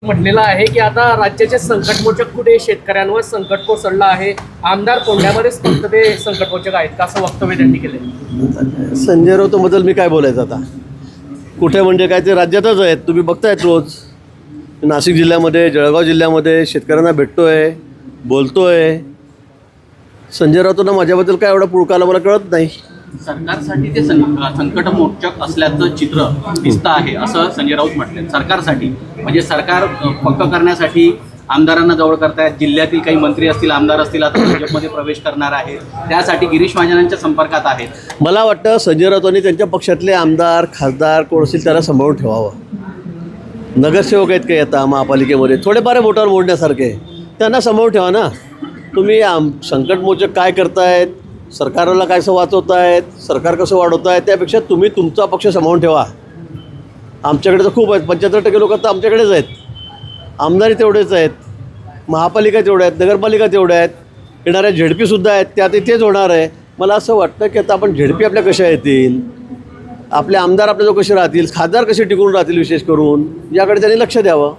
म्हटलेलं आहे की आता राज्याचे संकटमोचक कुठे शेतकऱ्यांवर संकट कोसळलं आहे. आमदार कोंढ्यामध्येच फक्त ते संकटमोचक आहेत का, असं वक्तव्य त्यांनी केले. संजय राऊतबद्दल मी काय बोलायचं आता. कुठे म्हणजे काय, ते राज्यातच आहेत, तुम्ही बघतायत रोज. नाशिक जिल्ह्यामध्ये, जळगाव जिल्ह्यामध्ये शेतकऱ्यांना भेटतोय, बोलतोय. संजय राऊतांना माझ्याबद्दल काय एवढा पुळकाला मला कळत नाही. सरकारसाठी ते संकटमोचक असल्याचं चित्र दिसतं आहे असं संजय राऊत म्हटले. सरकारसाठी म्हणजे सरकार पक्क करण्यासाठी आमदारांना जवळ करतायत. जिल्ह्यातील काही मंत्री असतील, आमदार असतील, आता भाजपमध्ये प्रवेश करणार आहेत, त्यासाठी गिरीश महाजनांच्या संपर्कात आहेत. मला वाटतं संजय राऊतांनी त्यांच्या पक्षातले आमदार, खासदार कोण असतील त्याला सांभाळून ठेवावं. नगरसेवक आहेत काही आता महापालिकेमध्ये, थोडेफार बोटावर मोडण्यासारखे, त्यांना सांभाळून ठेवा ना. तुम्ही संकटमोचक काय करतायत, सरकारला काय वाचवतायत, सरकार कसं वाढवतायत, त्यापेक्षा तुम्ही तुमचा पक्ष सांभाळून ठेवा. आमच्याकडे तर खूप आहेत, 75% लोक तर आमच्याकडेच आहेत. आमदारी तेवढेच आहेत, महापालिका तेवढ्या आहेत, नगरपालिका तेवढ्या आहेत, येणाऱ्या झेडपीसुद्धा आहेत, त्यात तेच होणार आहे. मला असं वाटतं की आता आपण झेडपी आपल्या कशा येतील, आपले आमदार आपल्याजवळ कसे राहतील, खासदार कसे टिकून राहतील, विशेष करून याकडे त्यांनी लक्ष द्यावं.